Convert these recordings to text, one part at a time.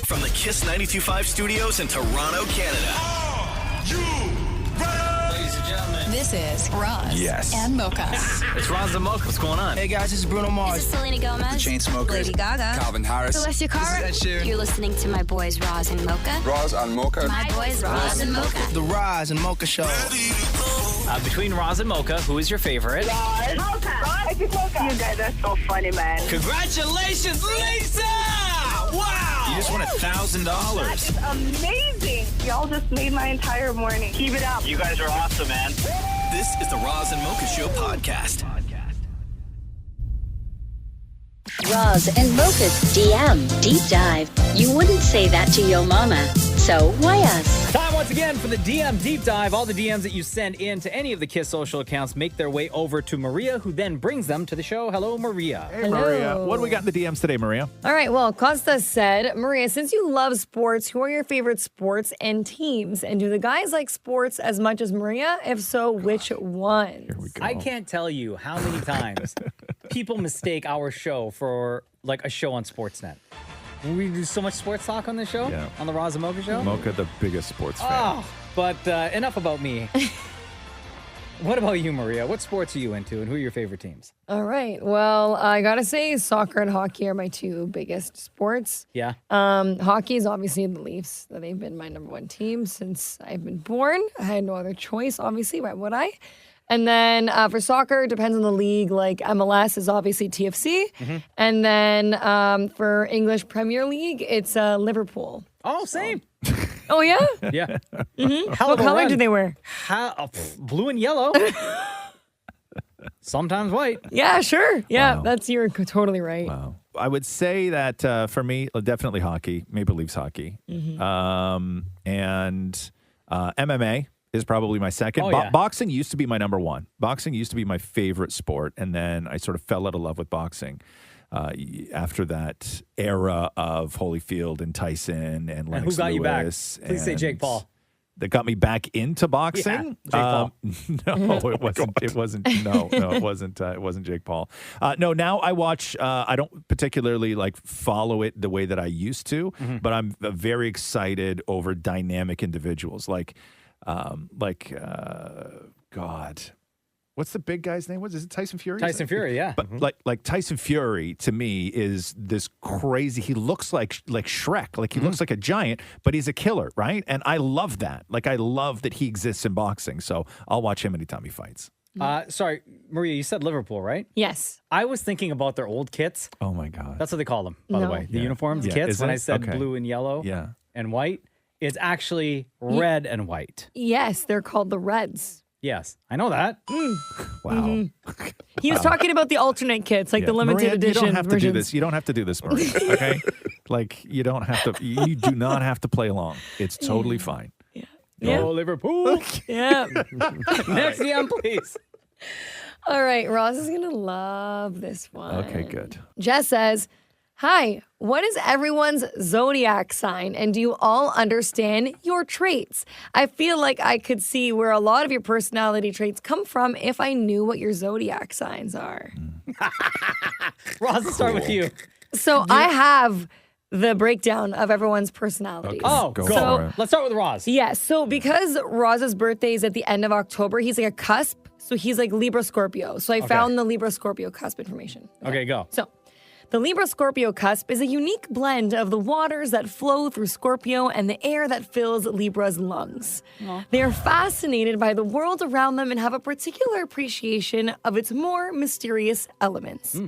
From the Kiss 92.5 studios in Toronto, Canada. Are you ready? Ladies and gentlemen, This is Roz Yes. and Mocha. it's Roz Mocha. What's going on? Hey guys, this is Bruno Mars. This is Selena Gomez. The Chainsmokers. Lady Gaga. Calvin Harris. Celestia Cara. This is Ed Sheeran. You're listening to my boys Roz and Mocha. Roz and Mocha. My boys Roz and Mocha. The Roz and Mocha Show. Between Roz and Mocha, who is your favorite? You guys are so funny, man. Congratulations, Lisa! Wow! You just won $1,000. It's amazing. Y'all just made my entire morning. Keep it up. You guys are awesome, man. This is the Roz and Mocha Show podcast. Roz and Mocha's DM Deep Dive. You wouldn't say that to your mama, so why us? Time once again for the DM Deep Dive. All the DMs that you send in to any of the Kiss social accounts make their way over to Maria, who then brings them to the show. Hello, Maria. Hey, Maria. What do we got in the DMs today, Maria? All right, well, Costa said, Maria, since you love sports, who are your favorite sports and teams? And do the guys like sports as much as Maria? If so, which ones? Here we go. I can't tell you how many times people mistake our show for like a show on Sportsnet. We do so much sports talk on this show, Yeah. on the Roz and Mocha Show. Mocha, the biggest sports fan. Oh, but enough about me. What about you, Maria? What sports are you into, and who are your favorite teams? All right, well, I gotta say soccer and hockey are my two biggest sports. Yeah. Hockey is obviously the Leafs. They've been my number one team since I've been born. I had no other choice, obviously. Why would I? And then for soccer, it depends on the league. Like MLS is obviously TFC. And then for English Premier League, it's Liverpool. Oh, same. Oh, yeah? Yeah. What color do they wear? Blue and yellow. Sometimes white. Yeah, sure. Yeah, Wow. you're totally right. Wow. I would say that for me, definitely hockey, Maple Leafs hockey. And MMA is probably my second. Oh, yeah. Boxing used to be my number one. Boxing used to be my favorite sport. And then I sort of fell out of love with boxing after that era of Holyfield and Tyson and Lennox who got you back? Lewis. Please say Jake Paul. That got me back into boxing. Jake Paul. No, it wasn't. It wasn't. No, it wasn't. It wasn't Jake Paul. No, now I watch. I don't particularly like follow it the way that I used to, but I'm very excited over dynamic individuals like God. What's the big guy's name? Is it Tyson Fury? Tyson Fury, yeah. But like Tyson Fury to me is this crazy. He looks like Shrek. Like he looks like a giant, but he's a killer, right? And I love that. Like I love that he exists in boxing. So I'll watch him anytime he fights. Sorry, Maria, you said Liverpool, right? Yes. I was thinking about their old kits. Oh my God. That's what they call them, by the No. way. The Yeah. uniforms, Yeah. kits. Is When it? I said Okay. blue and yellow Yeah. and white, it's actually red and white. Yes, they're called the Reds. Yes, I know that. Wow. He was talking about the alternate kits, like Yeah. the limited Maria, edition You don't have to do versions. this. You don't have to do this, Maria. Okay. Like you don't have to. You do not have to play along. It's totally fine. Yeah. Go Liverpool. Yeah. Next DM, please. All right, Ross is going to love this one. Okay, good. Jess says, hi, what is everyone's zodiac sign? And do you all understand your traits? I feel like I could see where a lot of your personality traits come from if I knew what your zodiac signs are. Roz, let's start with you. So I have the breakdown of everyone's personalities. Oh, Go go. for it. Let's start with Roz. Yes. So because Roz's birthday is at the end of October, he's like a cusp. So he's like Libra Scorpio. So I found the Libra Scorpio cusp information. Okay, go. So the Libra Scorpio cusp is a unique blend of the waters that flow through Scorpio and the air that fills Libra's lungs. They are fascinated by the world around them and have a particular appreciation of its more mysterious elements.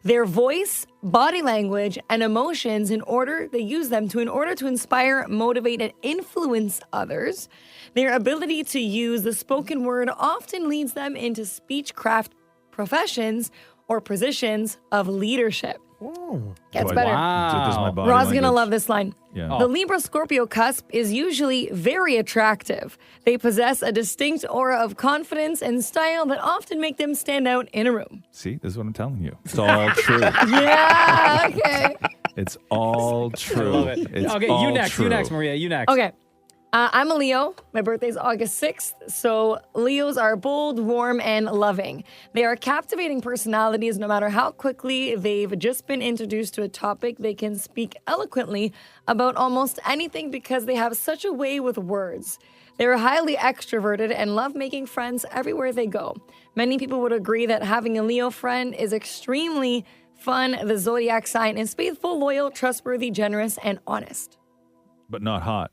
Their voice, body language, and emotions they use them in order to inspire, motivate, and influence others. Their ability to use the spoken word often leads them into speechcraft professions or positions of leadership. Gets better. Does my body Roz gonna language- love this line. Yeah. The Libra Scorpio cusp is usually very attractive. They possess a distinct aura of confidence and style that often make them stand out in a room. See, this is what I'm telling you. It's all true. Yeah, okay. It's all true. I love it. It's Okay, all you next. true. You next, Maria. You next. Okay. I'm a Leo. My birthday's August 6th. So Leos are bold, warm, and loving. They are captivating personalities. No matter how quickly they've just been introduced to a topic, they can speak eloquently about almost anything because they have such a way with words. They're highly extroverted and love making friends everywhere they go. Many people would agree that having a Leo friend is extremely fun. The zodiac sign is faithful, loyal, trustworthy, generous, and honest. But not hot.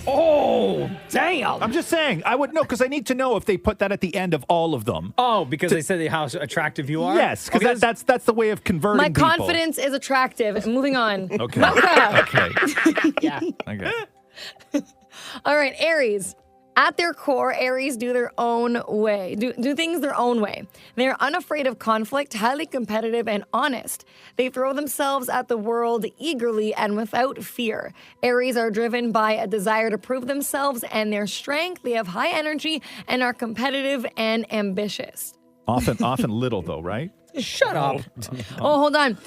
Oh, damn. I'm just saying. I would know because I need to know if they put that at the end of all them. Oh, because they said how attractive you are? Yes, because that's the way of converting My people. confidence is attractive. Moving on. Okay. Mocha. Okay. Yeah. Okay. All right, Aries. At their core, Aries do their own way, do things their own way. They're unafraid of conflict, highly competitive, and honest. They throw themselves at the world eagerly and without fear. Aries are driven by a desire to prove themselves and their strength. They have high energy and are competitive and ambitious. Often little, though, right? Shut up. Oh, hold on.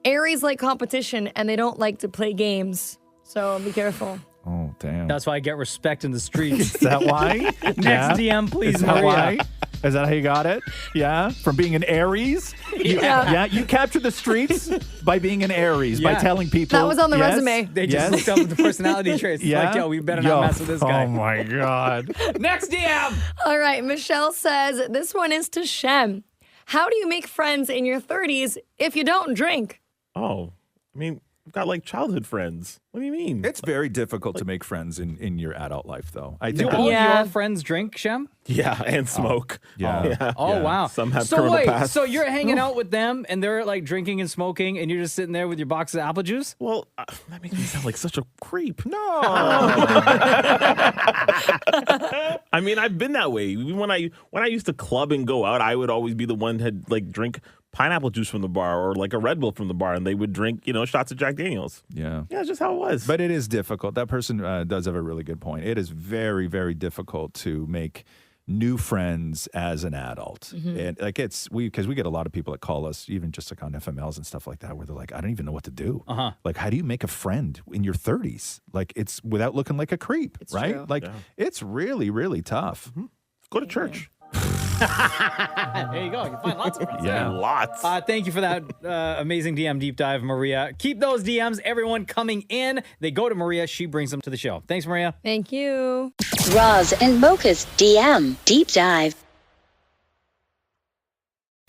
Aries like competition, and they don't like to play games. So be careful. Oh, damn. That's why I get respect in the streets. Is that why? Next DM, please, Is that Maria. why? Is that how you got it? Yeah? From being an Aries? You captured the streets by being an Aries, by Yeah. telling people. That was on the yes, resume. They just looked up at the personality traits. Yeah? Like, yo, we better not mess with this guy. Oh, my God. Next DM. All right, Michelle says, this one is to Shem. How do you make friends in your 30s if you don't drink? Oh, I mean, I've got like childhood friends. What do you mean? It's very difficult to make friends in your adult life, though. I Do think. all Yeah. your friends drink, Shem? Yeah, and smoke. Yeah. Oh, Yeah. wow. Some have so criminal wait, past. so you're hanging out with them and they're like drinking and smoking and you're just sitting there with your box of apple juice? Well, that makes me sound like such a creep. No. I mean, I've been that way. When I used to club and go out, I would always be the one to like drink pineapple juice from the bar or like a Red Bull from the bar, and they would drink, shots of Jack Daniels. Yeah. Yeah, it's just how it was. But it is difficult. That person does have a really good point. It is very, very difficult to make new friends as an adult. And like because we get a lot of people that call us, even just like on FMLs and stuff like that, where they're like, I don't even know what to do. Like, how do you make a friend in your 30s? Like, it's without looking like a creep, right? true. Like, it's really, really tough. Go to church. There you go. You find lots of friends. Yeah. Lots. Thank you for that amazing DM deep dive, Maria. Keep those DMs, everyone coming in. They go to Maria. She brings them to the show. Thanks, Maria. Thank you. Roz and Mocha's DM Deep Dive.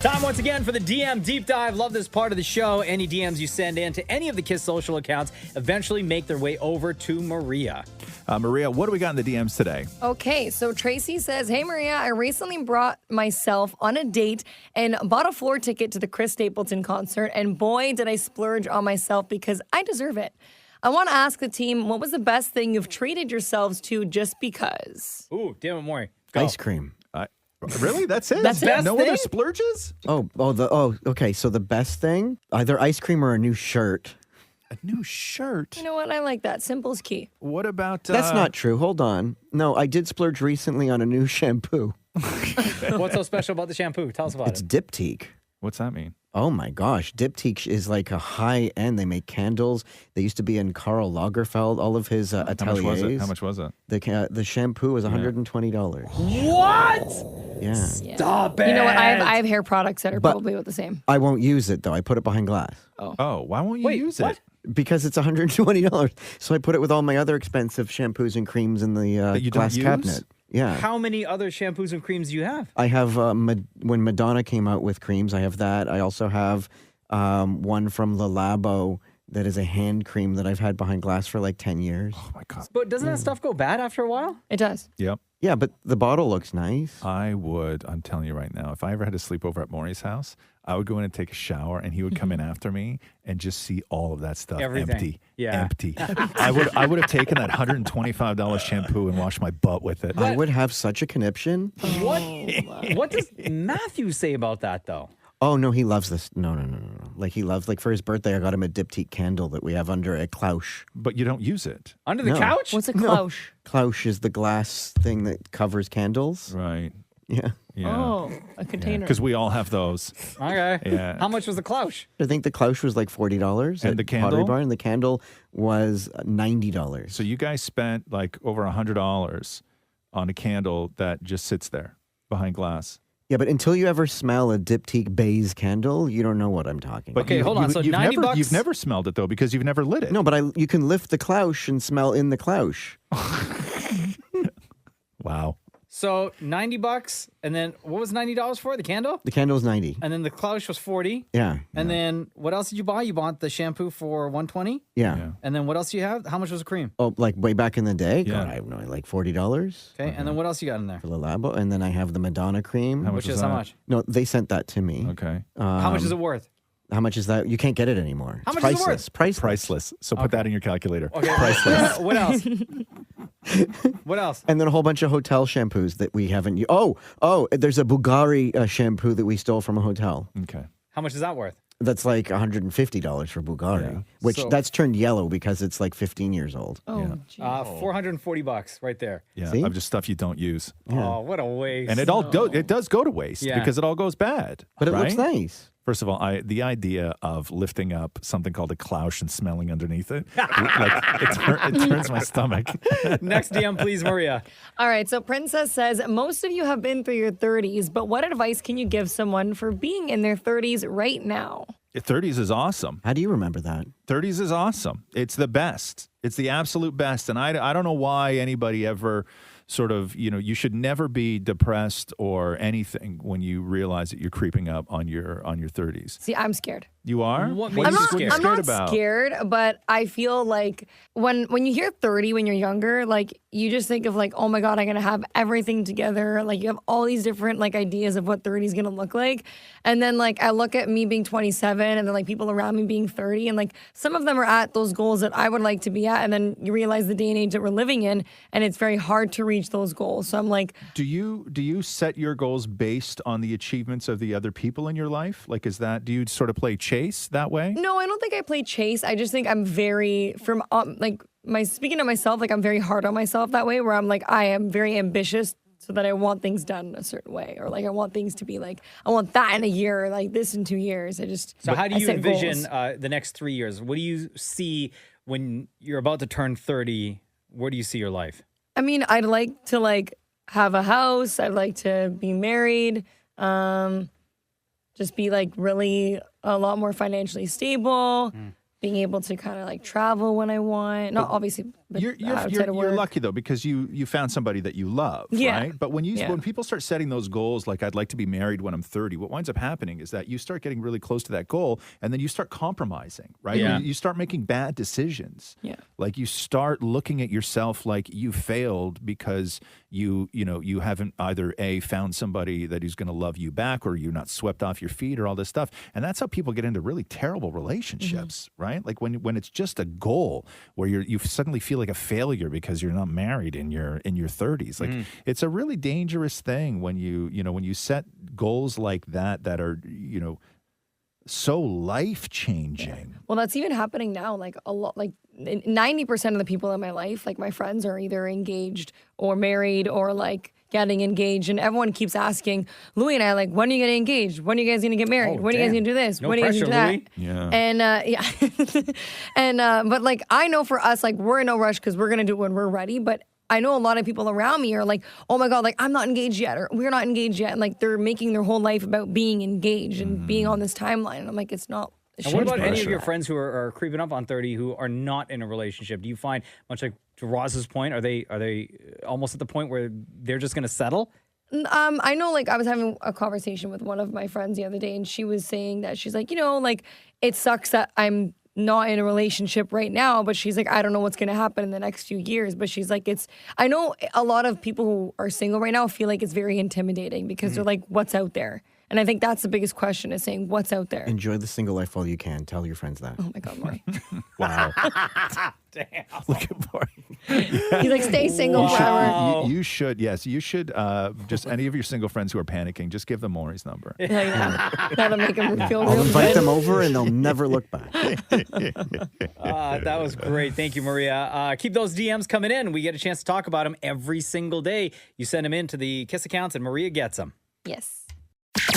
Time once again for the DM Deep Dive. Love this part of the show. Any DMs you send in to any of the KISS social accounts eventually make their way over to Maria. Maria, what do we got in the DMs today? Okay, so Tracy says, hey, Maria, I recently brought myself on a date and bought a floor ticket to the Chris Stapleton concert, and boy, did I splurge on myself because I deserve it. I want to ask the team, what was the best thing you've treated yourselves to just because? Ooh, damn it, Maury. Go. Ice cream. Really? That's it? That's it? No Best other thing? splurges? Okay. So the best thing, either ice cream or a new shirt. A new shirt? You know what? I like that. Simple's key. What about... That's not true. Hold on. No, I did splurge recently on a new shampoo. What's so special about the shampoo? Tell us about It's it. Diptyque. What's that mean? Oh my gosh, Diptyque is like a high end. They make candles. They used to be in Karl Lagerfeld, all of his ateliers. How much was it? The shampoo was $120. What? Yeah. Stop it. You know what? I have hair products that are But- probably about the same. I won't use it though. I put it behind glass Oh, why won't you Wait, use what? it? because it's $120. So I put it with all my other expensive shampoos and creams in the That you don't glass use? cabinet. Yeah. How many other shampoos and creams do you have? I have when Madonna came out with creams. I have that. I also have one from Le Labo that is a hand cream that I've had behind glass for like 10 years. Oh, my God. But doesn't that stuff go bad after a while? It does. Yep. Yeah, but the bottle looks nice. I'm telling you right now, if I ever had to sleep over at Maury's house, I would go in and take a shower, and he would come in after me and just see all of that stuff Everything. empty. Yeah. Empty. I would have taken that $125 shampoo and washed my butt with it. I would have such a conniption. What does Matthew say about that, though? Oh, no, he loves this. No. Like, he loves, like, for his birthday, I got him a Diptyque candle that we have under a cloche. But you don't use it. Under the No. couch? What's a No. cloche? Cloche is the glass thing that covers candles. Right. Yeah. Yeah. Oh, a container. Because we all have those. Okay. Yeah. How much was the Klausch? I think the Klausch was like $40. And at the Pottery candle? Barn. The candle was $90. So you guys spent like over $100 on a candle that just sits there behind glass. Yeah, but until you ever smell a Diptyque Bays candle, you don't know what I'm talking But about. Okay, hold on. So you've 90 never, bucks? You've never smelled it though because you've never lit it. No, but you can lift the Klausch and smell in the Klausch. Wow. So 90 bucks, and then what was $90 for? The candle? The candle's 90. And then the Klausch was 40. Yeah. And then what else did you buy? You bought the shampoo for 120. Yeah. And then what else do you have? How much was the cream? Oh, like way back in the day? Yeah. God, I have no idea, like $40 Okay. And then what else you got in there? for Le Labo. And then I have the Madonna cream. How much Which is is how that? much? No, they sent that to me. Okay. How much is it worth? How much is that? You can't get it anymore. How It's much is it priceless. worth? Priceless. Priceless. So put that in your calculator. Okay. Priceless. What else? What else? And then a whole bunch of hotel shampoos that we haven't used. Oh, there's a Bulgari shampoo that we stole from a hotel. Okay. How much is that worth? That's like $150 for Bulgari, Yeah. which So- that's turned yellow because it's like 15 years old. Oh, gee. $440 right there. Yeah. See? Of just stuff you don't use. Oh, what a waste. And it does go to waste Yeah. because it all goes bad. But it looks right? nice. First of all, the idea of lifting up something called a Klausch and smelling underneath it, like it turns my stomach. Next DM, please, Maria. All right, so Princess says, most of you have been through your 30s, but what advice can you give someone for being in their 30s right now? 30s is awesome. How do you remember that? 30s is awesome. It's the best. It's the absolute best. And I don't know why anybody ever sort of, you should never be depressed or anything when you realize that you're creeping up on your 30s. See, I'm scared. You are? What are makes you you scared? scared? I'm not about? scared, but I feel like when you hear 30 when you're younger, like you just think of like, oh my God, I'm gonna have everything together. Like you have all these different like ideas of what 30 is gonna look like. And then like I look at me being 27 and then like people around me being 30 and like some of them are at those goals that I would like to be at. And then you realize the day and age that we're living in and it's very hard to reach those goals. So I'm like, Do you set your goals based on the achievements of the other people in your life? Like do you sort of play chase that way? no, I don't think I play chase. I just think I'm very speaking to myself, like I'm very hard on myself that way where I'm like, I am very ambitious so that I want things done a certain way or like I want things to be like, I want that in a year or like this in 2 years. So how do I you set envision goals. the next 3 years? What do you see when you're about to turn 30? Where do you see your life? I mean, I'd like to like have a house. I'd like to be married. Just be like really a lot more financially stable. Being able to kind of like travel when I want. Not obviously, but outside of work. You're lucky though because you found somebody that you love, Yeah. right? But when Yeah. people start setting those goals, like I'd like to be married when I'm 30, what winds up happening is that you start getting really close to that goal, and then you start compromising, right? Yeah. You start making bad decisions. Yeah. Like you start looking at yourself like you failed because you haven't either found somebody that is going to love you back, or you're not swept off your feet, or all this stuff. And that's how people get into really terrible relationships, right? Like when it's just a goal where you suddenly feel like a failure because you're not married in your 30s. Like it's a really dangerous thing when you set goals like that are so life changing. Well, that's even happening now. Like a lot, like 90% of the people in my life, like my friends, are either engaged or married or like getting engaged. And everyone keeps asking Louis and I, like, when are you getting engaged? When are you guys going to get married? Oh, when are you guys damn. going to do this? No when are you guys pressure, going to do Louis. that? Yeah. And and but like I know for us, like we're in no rush because we're gonna do it when we're ready. But I know a lot of people around me are like, oh my God, like I'm not engaged yet, or we're not engaged yet, and like they're making their whole life about being engaged and being on this timeline. And I'm like, it's not. It And what shouldn't about be. any of pressure. your friends who are creeping up on 30 who are not in a relationship? Do you find, much like to Roz's point, are they almost at the point where they're just going to settle? I know, like, I was having a conversation with one of my friends the other day, and she was saying that she's like, like, it sucks that I'm not in a relationship right now, but she's like, I don't know what's going to happen in the next few years. But she's like, I know a lot of people who are single right now feel like it's very intimidating because they're like, what's out there? And I think that's the biggest question, is saying, what's out there? Enjoy the single life while you can. Tell your friends that. Oh my God, Maury. Wow. Damn. Look at Mark. He's like, stay single forever. You should, yes, you should, just any of your single friends who are panicking, just give them Maury's number. Yeah. That'll make him feel I'll real invite good. them over and they'll never look back. That was great. Thank you, Maria. Keep those DMs coming in. We get a chance to talk about them every single day. You send them in to the KISS accounts and Maria gets them. Yes.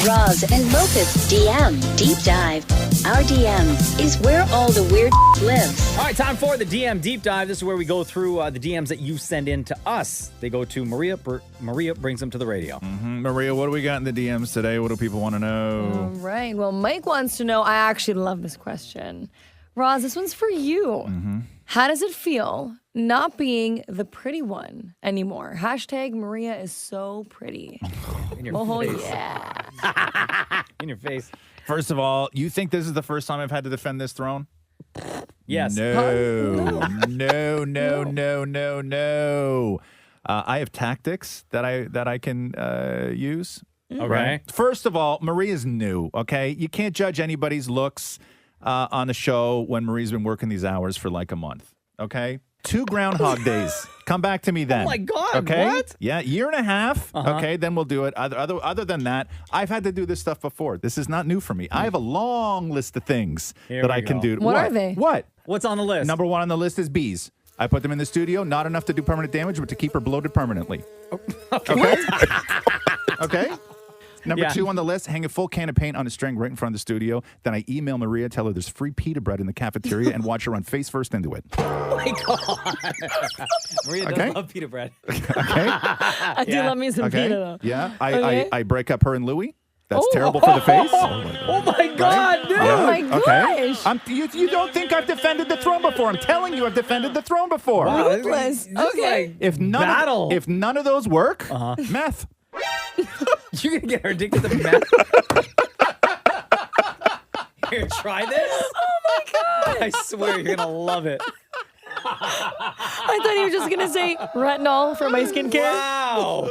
Roz and Mocha's DM Deep Dive. Our DM is where all the weird lives. All right, time for the DM Deep Dive. This is where we go through the DMs that you send in to us. They go to Maria. Maria brings them to the radio. Maria, what do we got in the DMs today? What do people want to know? All right. Well, Mike wants to know. I actually love this question. Roz, this one's for you. How does it feel not being the pretty one anymore? Hashtag Maria is so pretty. In your Oh, face. yeah. In your face. First of all, you think this is the first time I've had to defend this throne? Yes. No. No. I have tactics that I can use. Okay. Right? First of all, Maria's new, okay? You can't judge anybody's looks on the show when Marie's been working these hours for like a month, okay? 2 Groundhog Days. Come back to me then. Oh, my God, okay? what? Yeah, year and a half, okay? Then we'll do it. Other than that, I've had to do this stuff before. This is not new for me. I have a long list of things Here that we I can go. do. What are they? What? What's on the list? Number 1 on the list is bees. I put them in the studio, not enough to do permanent damage, but to keep her bloated permanently. Okay? Okay? Number 2 on the list, hang a full can of paint on a string right in front of the studio. Then I email Maria, tell her there's free pita bread in the cafeteria, and watch her run face first into it. Oh, my God. Maria does love pita bread. Okay? I do love me some pita, though. Yeah. Okay. I break up her and Louie. That's terrible for the face. Oh, my God, dude. Oh, my gosh. You don't think I've defended the throne before. I'm telling you, I've defended the throne before. Wow, Ruthless. this is Okay. like If none of those work, meth. You're going to get her addicted to meth. Here, try this. Oh, my God. I swear you're going to love it. I thought he was just going to say retinol for my skincare. Wow.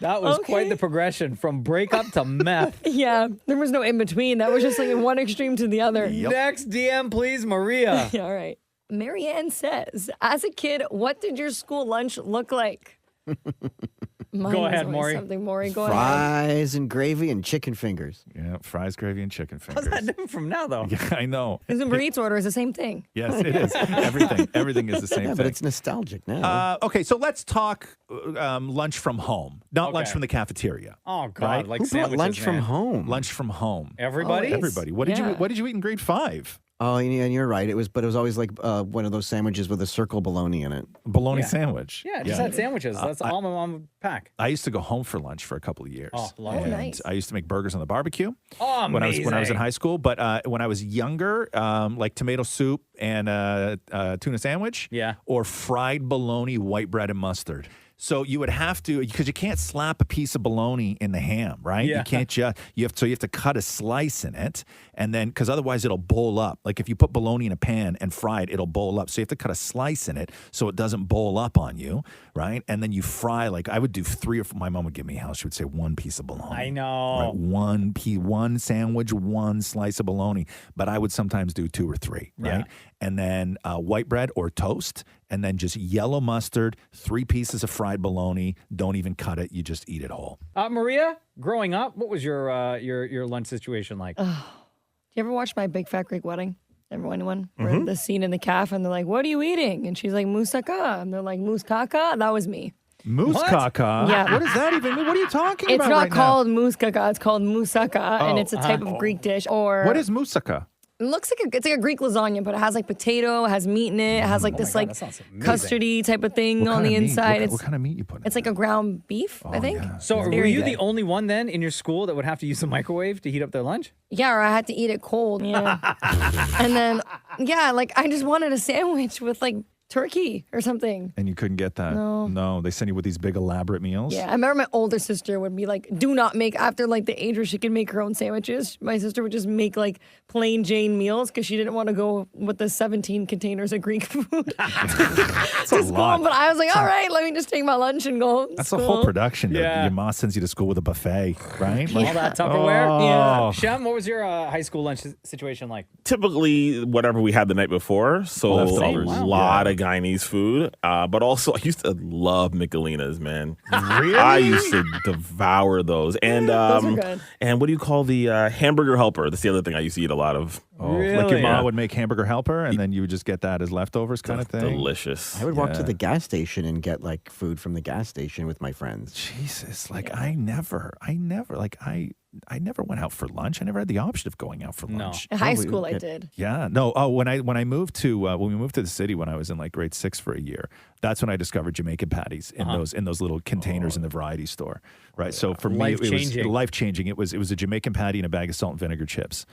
That was quite the progression from breakup to meth. Yeah, there was no in between. That was just like in one extreme to the other. Next DM, please, Maria. All right. Marianne says, as a kid, what did your school lunch look like? Mine Go was ahead, always Maury. Something, Maury. Go ahead. Fries and gravy and chicken fingers. Yeah, fries, gravy, and chicken fingers. How's that different from now, though? Yeah, I know. Because Uber Eats order is the same thing. Yes, it is. Everything is the same Yeah, thing. but it's nostalgic now. Okay, so let's talk lunch from home, not lunch Okay. from the cafeteria. Oh, God. Right? Like Who brought sandwiches, lunch from man. home? Lunch from home. Everybody? Everybody. What did you eat in grade 5? Oh, and you're right. It was always like one of those sandwiches with a circle bologna in it. Bologna Yeah. sandwich. Yeah, just had sandwiches. That's all my mom would pack. I used to go home for lunch for a couple of years. Oh, love and it. nice. I used to make burgers on the barbecue Oh, when I was in amazing. high school. But when I was younger, like tomato soup and tuna sandwich, or fried bologna, white bread, and mustard. So you would have to, because you can't slap a piece of bologna in the ham, right? Yeah. You can't just, you have to cut a slice in it, and then, because otherwise it'll bowl up. Like if you put bologna in a pan and fry it, it'll bowl up. So you have to cut a slice in it so it doesn't bowl up on you, right? And then you fry, like I would do 3 or 4, my mom would give me a house, she would say 1 piece of bologna. I know. Right? One sandwich, 1 slice of bologna. But I would sometimes do 2 or 3, right? Yeah. And then white bread or toast, and then just yellow mustard, 3 pieces of fried bologna. Don't even cut it. You just eat it whole. Maria, growing up, what was your lunch situation like? Do you ever watch My Big Fat Greek Wedding? Anyone? Where the scene in the calf and they're like, what are you eating? And she's like, moussaka. And they're like, moussaka? That was me. Moussaka? Yeah. What does that even mean? What are you talking It's about not right called moussaka. It's called moussaka. And it's a type of Greek dish. Or now? What is moussaka? It looks like it's like a Greek lasagna, but it has like potato, it has meat in it, it has like this like that sounds amazing. custardy type of thing What on kind the of meat? inside. What kind of meat you put in It's like a ground beef, I think. yeah. So were Very you good. the only one then in your school that would have to use the microwave to heat up their lunch? Yeah, or I had to eat it cold. Yeah. And then, yeah, like I just wanted a sandwich with like turkey or something. And you couldn't get that? No. They send you with these big elaborate meals? Yeah, I remember my older sister would be like, do not make, after like the age where she could make her own sandwiches, my sister would just make like plain Jane meals because she didn't want to go with the 17 containers of Greek food. That's a School, lot. but I was like, all right, let me just take my lunch and go home. That's a whole production. Yeah. Your mom sends you to school with a buffet, right? All that Tupperware? Oh. Yeah. Shem, what was your high school lunch situation like? Typically, whatever we had the night before. So Leftovers. a lot of Guyanese food, but also I used to love Michelinas, man. Really? I used to devour those. And Those are good. and what do you call the hamburger helper? That's the other thing I used to eat a lot of. Oh, like your mom would make hamburger helper, and then you would just get that as leftovers, kind of thing. Delicious. I would walk to the gas station and get like food from the gas station with my friends. Jesus, like I never went out for lunch. I never had the option of going out for lunch. In high school, I did. Yeah, no. Oh, when I moved to when we moved to the city when I was in like grade 6 for a year, that's when I discovered Jamaican patties in those little containers in the variety store. Right. So for me, it was life changing. It was a Jamaican patty and a bag of salt and vinegar chips.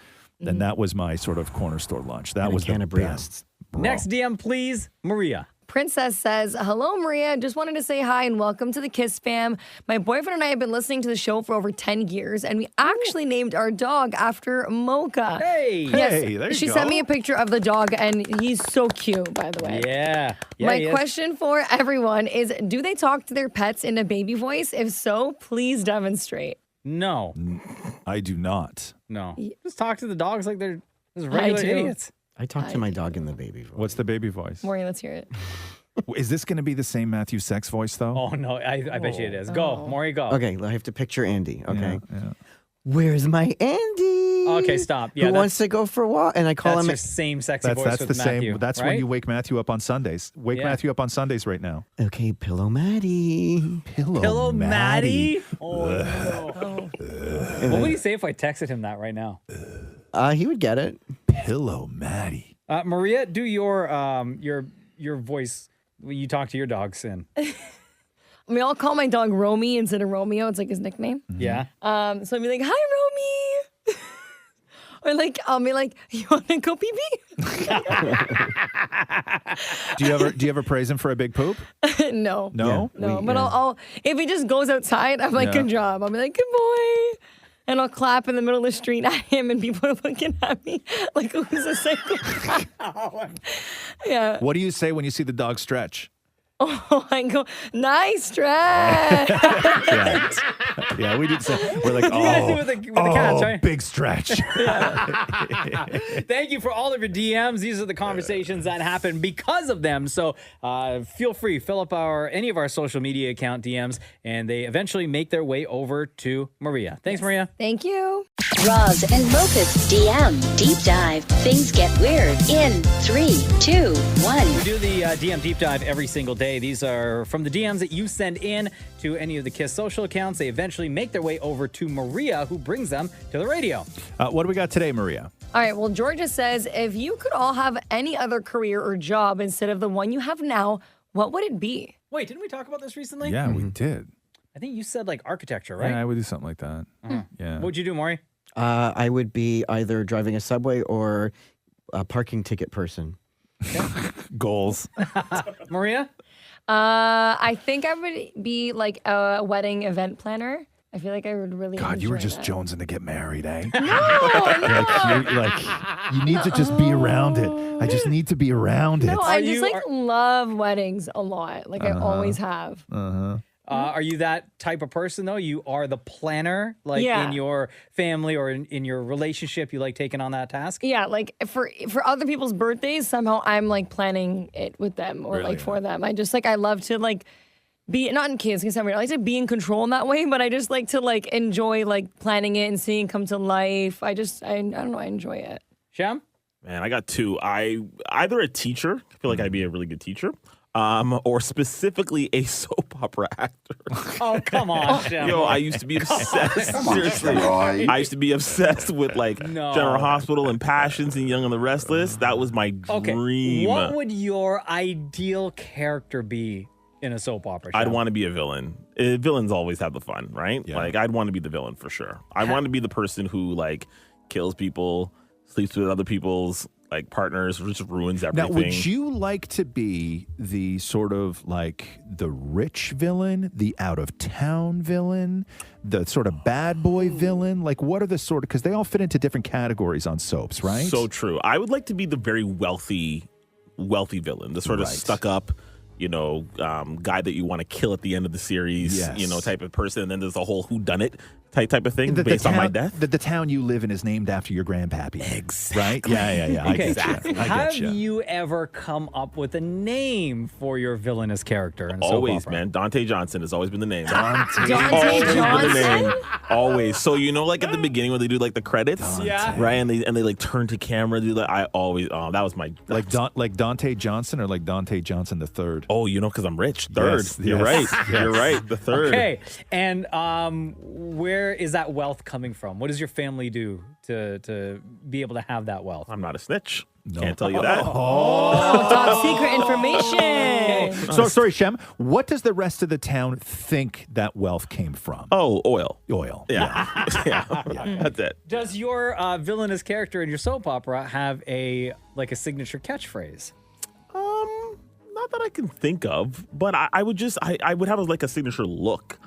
And that was my sort of corner store lunch. That was the best. Bro. Next DM, please, Maria. Princess says, hello, Maria. Just wanted to say hi and welcome to the Kiss fam. My boyfriend and I have been listening to the show for over 10 years, and we actually named our dog after Mocha. Hey! Yes, Hey, there you she go. sent me a picture of the dog, and he's so cute, by the way. Yeah. My question for everyone is, do they talk to their pets in a baby voice? If so, please demonstrate. No. I do not. No. Just talk to the dogs like they're just I regular do. idiots. I talk to my dog in the baby voice. What's the baby voice? Maury, let's hear it. Is this going to be the same Matthew Sex voice, though? Oh, no. I bet you it is. Go. Maury, go. Okay, I have to picture Andy. Okay. Yeah. Where's my Andy? Okay, stop. Yeah, Who wants to go for a walk? And I call that's him. your same sexy voice That's with the Matthew, same. That's right? when you wake Matthew up on Sundays. Wake Yeah. Matthew up on Sundays right now. Okay, Pillow Maddie. Pillow Maddie? Oh, no. What would he say if I texted him that right now? He would get it. Pillow Maddie. Maria, do your voice when you talk to your dogs in. I mean, I'll call my dog Romy instead of Romeo. It's like his nickname. Yeah. So I'll be like, hi, Romy. Or like, I'll be like, you want to go pee-pee? Do you ever praise him for a big poop? No. No? No, but I'll if he just goes outside, I'm like, good job. I'll be like, good boy. And I'll clap in the middle of the street at him, and people are looking at me like, who's a psycho? Yeah. What do you say when you see the dog stretch? Oh, I go, nice stretch. Yeah, we did say, we're like, You guys do with the cats, right? big stretch. Thank you for all of your DMs. These are the conversations that happen because of them. So feel free, fill up any of our social media account DMs, and they eventually make their way over to Maria. Thanks, Maria. Thank you. Roz and Mocha's DM Deep Dive. Things get weird in 3, 2, 1. We do the DM deep dive every single day. These are from the DMs that you send in to any of the KISS social accounts. They eventually make their way over to Maria, who brings them to the radio. What do we got today, Maria? All right. Well, Georgia says, if you could all have any other career or job instead of the one you have now, what would it be? Wait, didn't we talk about this recently? Yeah, we did. I think you said like architecture, right? Yeah, I would do something like that. Yeah. What would you do, Maury? I would be either driving a subway or a parking ticket person. Goals. Maria? I think I would be like a wedding event planner. I feel like I would really God, you were enjoy just that. jonesing to get married, eh? No, you need to just be around it. I just need to be around it. No, I just love weddings a lot. Like I always have. Are you that type of person, though? You are the planner, like Yeah. in your family or in your relationship, you like taking on that task? Yeah, like for other people's birthdays, somehow I'm like planning it with them or Really? like for them. I love to like be not in kids, because I like to be in control in that way, but I just like to like enjoy like planning it and seeing it come to life. I don't know, I enjoy it. Sham? Man, I got two. Either a teacher. I feel like I'd be a really good teacher. Or specifically a soap opera actor. Oh, come on, Sham. Yo, I used to be obsessed. Come on, Seriously. Roy. I used to be obsessed with like No. General Hospital and Passions and Young and the Restless. That was my dream. What would your ideal character be in a soap opera? I'd Sham? want to be a villain. Villains always have the fun, right? Like I'd want to be the villain for sure. I want to be the person who like kills people, sleeps with other people's like partners, just ruins everything. Now, would you like to be the sort of like the rich villain, the out of town villain, the sort of bad boy villain? Like, what are the sort of, because they all fit into different categories on soaps, right? So true. I would like to be the very wealthy villain, the sort of stuck up, guy that you want to kill at the end of the series, type of person. And then there's the whole whodunit type of thing based on my death. The town you live in is named after your grandpappy. Exactly. Right? Yeah. Okay. I Have get you. you ever come up with a name for your villainous character? In a soap Always, opera? man. Dante Johnson has always been the name. Dante Always been the Johnson? name. Always. So like at the beginning when they do like the credits, Yeah. right? And they like turn to camera. Do that. I always. That was my Like Dante Johnson or like Dante Johnson the third? Oh, because I'm rich. Third. Yes, You're yes, right. yes. You're right. The third. Okay. And where is that wealth coming from? What does your family do to be able to have that wealth? I'm not a snitch. Can't tell you that. Oh, top secret information. So sorry, Shem. What does the rest of the town think that wealth came from? Oh, oil. Oil. Yeah. yeah. That's it. Does your villainous character in your soap opera have a signature catchphrase? Not that I can think of, but I would just I would have a signature look.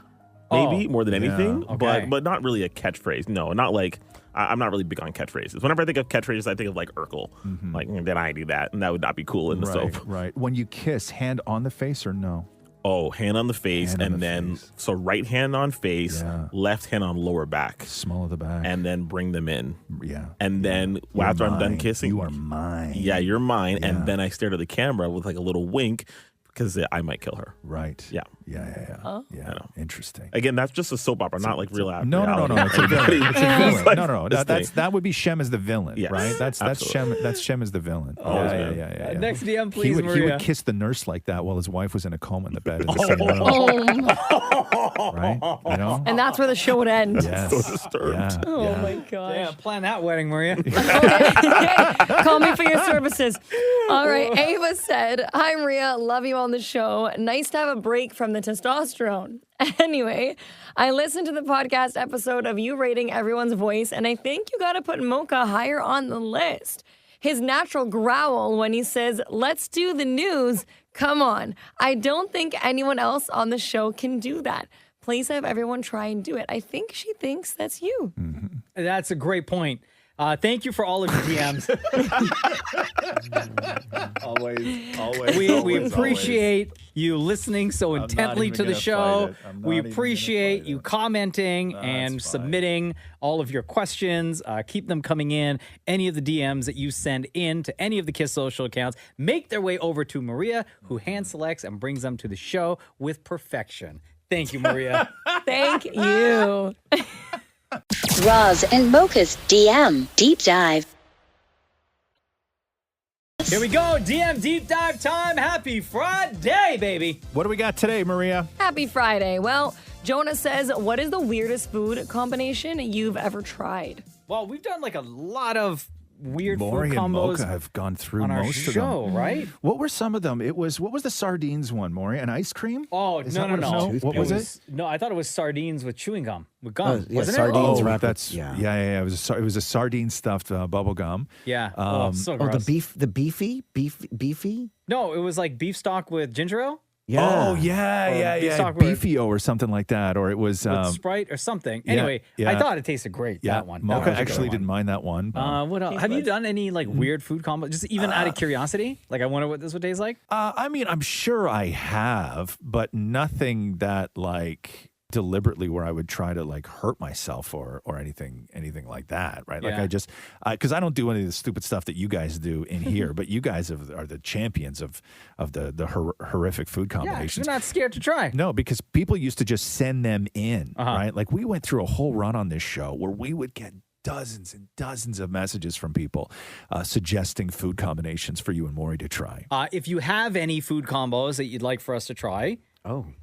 Maybe more than anything, okay. but not really a catchphrase. No, not like I'm not really big on catchphrases. Whenever I think of catchphrases, I think of like Urkel. Like, then I do that, and that would not be cool in the soap. Right. When you kiss, hand on the face or no? Oh, hand on the face, Hand on and the then face. so right hand on face, left hand on lower back, Small of the back. and then bring them in. Yeah. And then You're after I'm done mine. kissing, You are mine. Yeah, you're mine. Yeah. And then I stare to the camera with like a little wink because I might kill her. Right. Yeah. Yeah. Oh. Yeah. Interesting. Again, that's just a soap opera, not like real No. It's a villain. It's a villain. No. That would be Shem as the villain, Yes, right? That's absolutely. Shem. That's Shem as the villain. Always, yeah, man. yeah, yeah. Next DM, He please, would Maria. kiss the nurse like that while his wife was in a coma in the bed in the same room. Right? You know? And that's where the show would end. Yes. So disturbed. Yeah. Oh yeah. my gosh. Yeah, plan that wedding, Maria. Call me for your services. All right. Ava said, "Hi, Maria. Love you on the show. Nice to have a break from the testosterone. Anyway, I listened to the podcast episode of you rating everyone's voice, and I think you got to put Mocha higher on the list. His natural growl when he says, 'Let's do the news.' Come on. I don't think anyone else on the show can do that. Please have everyone try and do it. I think she thinks that's you." That's a great point. Thank you for all of your DMs. Always. We appreciate you listening so intently to the show. We appreciate you commenting and submitting all of your questions. Keep them coming in. Any of the DMs that you send in to any of the Kiss social accounts make their way over to Maria, who hand selects and brings them to the show with perfection. Thank you, Maria. Thank you. Roz and Mocha's DM Deep Dive. Here we go. DM deep dive time. Happy Friday, baby. What do we got today, Maria? Happy Friday. Well, Jonah says, what is the weirdest food combination you've ever tried? Well, we've done like a lot of weird Maury food and combos Mocha have gone through on our most of show, them. right? What were some of them? What was the sardines one, Maury? An ice cream? Oh, Is no. that what it- What was it? No, I thought it was sardines with chewing gum. With gum, yeah, wasn't sardines it? wrapped with- That's yeah. yeah. It was a sardine stuffed bubble gum. Yeah. So Oh, gross. the beefy? No, it was like beef stock with ginger ale. Yeah. Oh yeah. beef stock with- Beefio or something like that, or it was With Sprite or something. yeah, Anyway, yeah. I thought it tasted great. yeah. That one. That Mocha was a good actually one. didn't mind that one. What else? Have you done any like weird food combo? Just even out of curiosity? Like, I wonder what this would taste like. I mean, I'm sure I have, but nothing that like deliberately where I would try to like hurt myself or anything like that, right? Like Yeah. I just because I don't do any of the stupid stuff that you guys do in here, but you guys are the champions of the horrific food Yeah, combinations. you're not scared to try. No, because people used to just send them in, Uh-huh. right? Like we went through a whole run on this show where we would get dozens and dozens of messages from people suggesting food combinations for you and Maury to try. If you have any food combos that you'd like for us to try,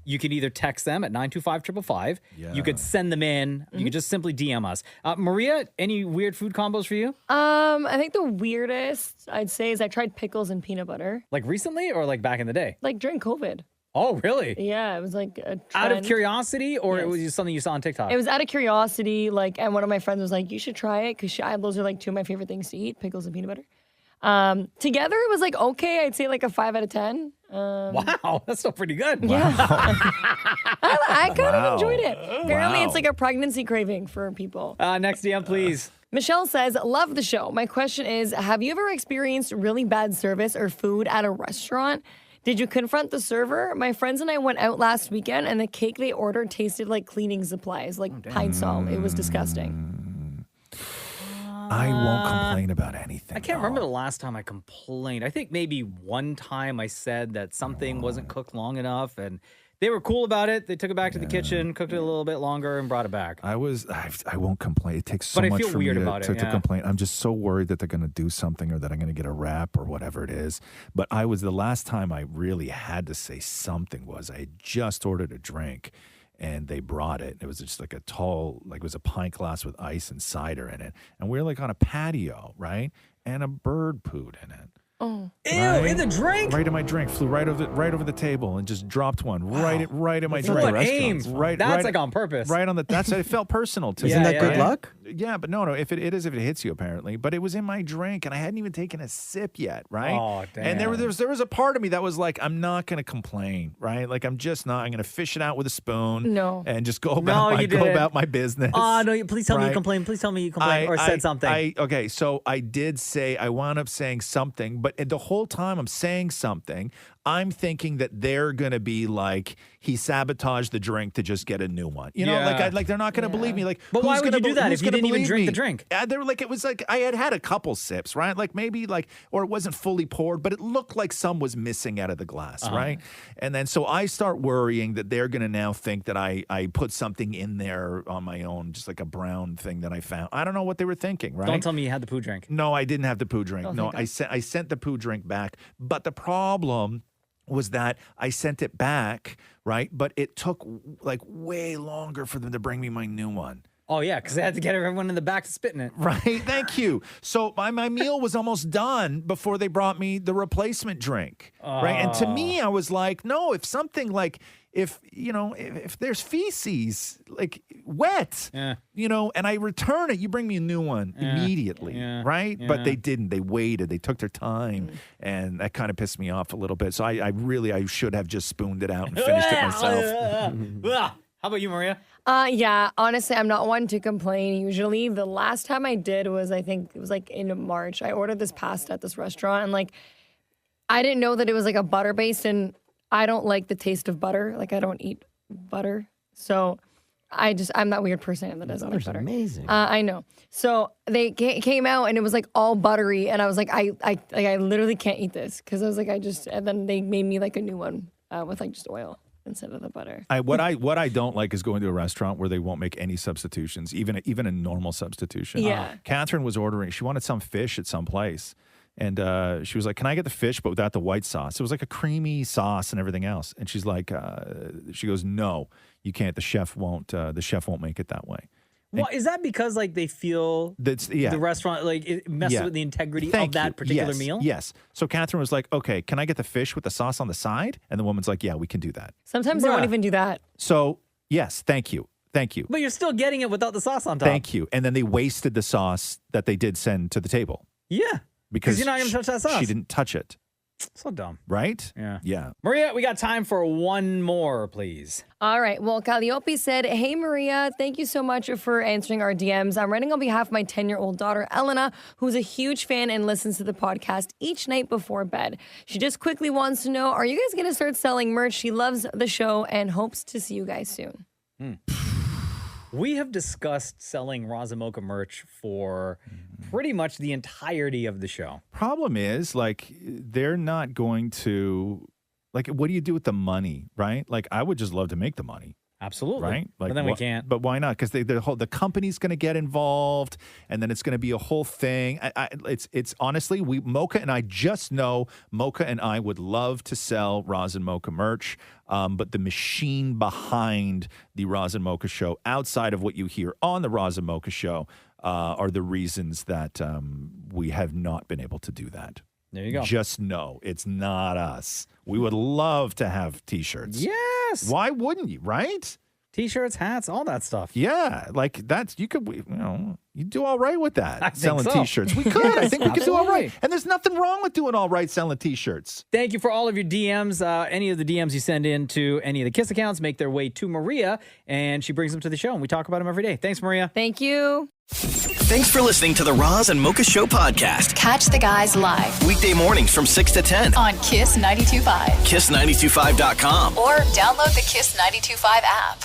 you can either text them at 925-555. You could send them in. You could just simply DM us. Maria, any weird food combos for you? I think the weirdest I'd say is I tried pickles and peanut butter, Like recently or like back in the day? like during COVID. Oh, really? Yeah, it was like a Out of trend. curiosity, or it Yes. was just something you saw on TikTok? It was out of curiosity, like, and one of my friends was like, "You should try it," because those are like two of my favorite things to eat: pickles and peanut butter. Together, it was like okay. I'd say like a 5 out of 10. Wow, that's still pretty good. Yeah, I kind of enjoyed it. Apparently, Wow. it's like a pregnancy craving for people. Next DM, please. Michelle says, "Love the show. My question is, have you ever experienced really bad service or food at a restaurant? Did you confront the server? My friends and I went out last weekend, and the cake they ordered tasted like cleaning supplies, like Pine Sol. It was disgusting. I won't complain about anything. I can't remember the last time I complained. I think maybe one time I said that something wasn't cooked long enough, and they were cool about it. They took it back to the kitchen, cooked it a little bit longer, and brought it back. I won't complain. It takes so But I much feel for weird me about it, to complain. I'm just so worried that they're going to do something or that I'm going to get a rap or whatever it is. But the last time I really had to say something was I had just ordered a drink and they brought it. It was just like a tall, like it was a pint glass with ice and cider in it. And we were like on a patio, right? And a bird pooed in it. Oh. Ew, in the drink? Right in my drink. Flew right over the table and just dropped one right in my That's drink. what aim. Right, That's right, like on purpose. Right on the. That's it. Felt personal to me. Isn't that good luck? Yeah, but no. If it hits you apparently. But it was in my drink and I hadn't even taken a sip yet. Right. Oh damn. And there was a part of me that was like, I'm not going to complain. Right. Like I'm just not. I'm going to fish it out with a spoon. No. And just go about my business. Oh no! Please tell me you complained. Please tell me you complained or said something. Okay, so I did say I wound up saying something, but the whole time I'm saying something, I'm thinking that they're gonna be like he sabotaged the drink to just get a new one. You know, like they're not gonna believe me. Like, but why would you do that if you didn't even drink the me? drink? They were like, it was like I had a couple sips, right? Like maybe or it wasn't fully poured, but it looked like some was missing out of the glass, right? And then so I start worrying that they're gonna now think that I put something in there on my own, just like a brown thing that I found. I don't know what they were thinking, right? Don't tell me you had the poo drink. No, I didn't have the poo drink. Oh, no, thank I sent the poo drink back. But the problem was that I sent it back, right? But it took like way longer for them to bring me my new one. Oh yeah, because they had to get everyone in the back to spit in it. Right, thank you. So my meal was almost done before they brought me the replacement drink, right? And to me, I was like, no, if something like, if there's feces, like wet, and I return it, you bring me a new one immediately, right? Yeah. But they didn't. They waited. They took their time, and that kind of pissed me off a little bit. So I should have just spooned it out and finished it myself. How about you, Maria? Yeah, honestly, I'm not one to complain usually. The last time I did was, I think it was like in March. I ordered this pasta at this restaurant, and like, I didn't know that it was like a butter based, and I don't like the taste of butter. Like, I don't eat butter. So I'm that weird person that doesn't like butter. Amazing. I know. So they came out and it was like all buttery, and I was like, I literally can't eat this, because I was like, and then they made me like a new one with like just oil instead of the butter. What I don't like is going to a restaurant where they won't make any substitutions, even a normal substitution. Yeah. Catherine was ordering. She wanted some fish at some place. And she was like, "Can I get the fish, but without the white sauce?" It was like a creamy sauce and everything else. And she's like, she goes, "No, you can't. The chef won't make it that way." Well, is that because like they feel the restaurant like it messes with the integrity of that particular meal? Yes. So Catherine was like, "Okay, can I get the fish with the sauce on the side?" And the woman's like, "Yeah, we can do that." Sometimes they won't even do that. So yes, thank you. Thank you. But you're still getting it without the sauce on top. Thank you. And then they wasted the sauce that they did send to the table. Yeah. Because you're not going to touch that sauce. She didn't touch it. So dumb. Right? Yeah. Yeah. Maria, we got time for one more, please. All right. Well, Calliope said, "Hey, Maria, thank you so much for answering our DMs. I'm writing on behalf of my 10-year-old daughter, Elena, who's a huge fan and listens to the podcast each night before bed. She just quickly wants to know, are you guys going to start selling merch? She loves the show and hopes to see you guys soon." We have discussed selling Roz and Mocha merch for pretty much the entirety of the show. Problem is, like, they're not going to, like, what do you do with the money, right? Like, I would just love to make the money. Absolutely. Right? Like, but then we can't. But why not? Because the company's going to get involved, and then it's going to be a whole thing. It's honestly, Mocha and I just know Mocha and I would love to sell Roz and Mocha merch, but the machine behind the Roz and Mocha show, outside of what you hear on the Roz and Mocha show, are the reasons that we have not been able to do that. There you go. Just know it's not us. We would love to have T-shirts. Yes. Why wouldn't you, right? T-shirts, hats, all that stuff. Yeah, like that's, you could, You do all right with that, I think selling so. T-shirts. We could. I Yes, think we could do all right. absolutely. And there's nothing wrong with doing all right selling T-shirts. Thank you for all of your DMs. Any of the DMs you send in to any of the Kiss accounts make their way to Maria, and she brings them to the show, and we talk about them every day. Thanks, Maria. Thank you. Thanks for listening to the Roz and Mocha Show podcast. Catch the guys live Weekday mornings from 6 to 10. on Kiss 92.5 Kiss925.com. or download the Kiss 92.5 app.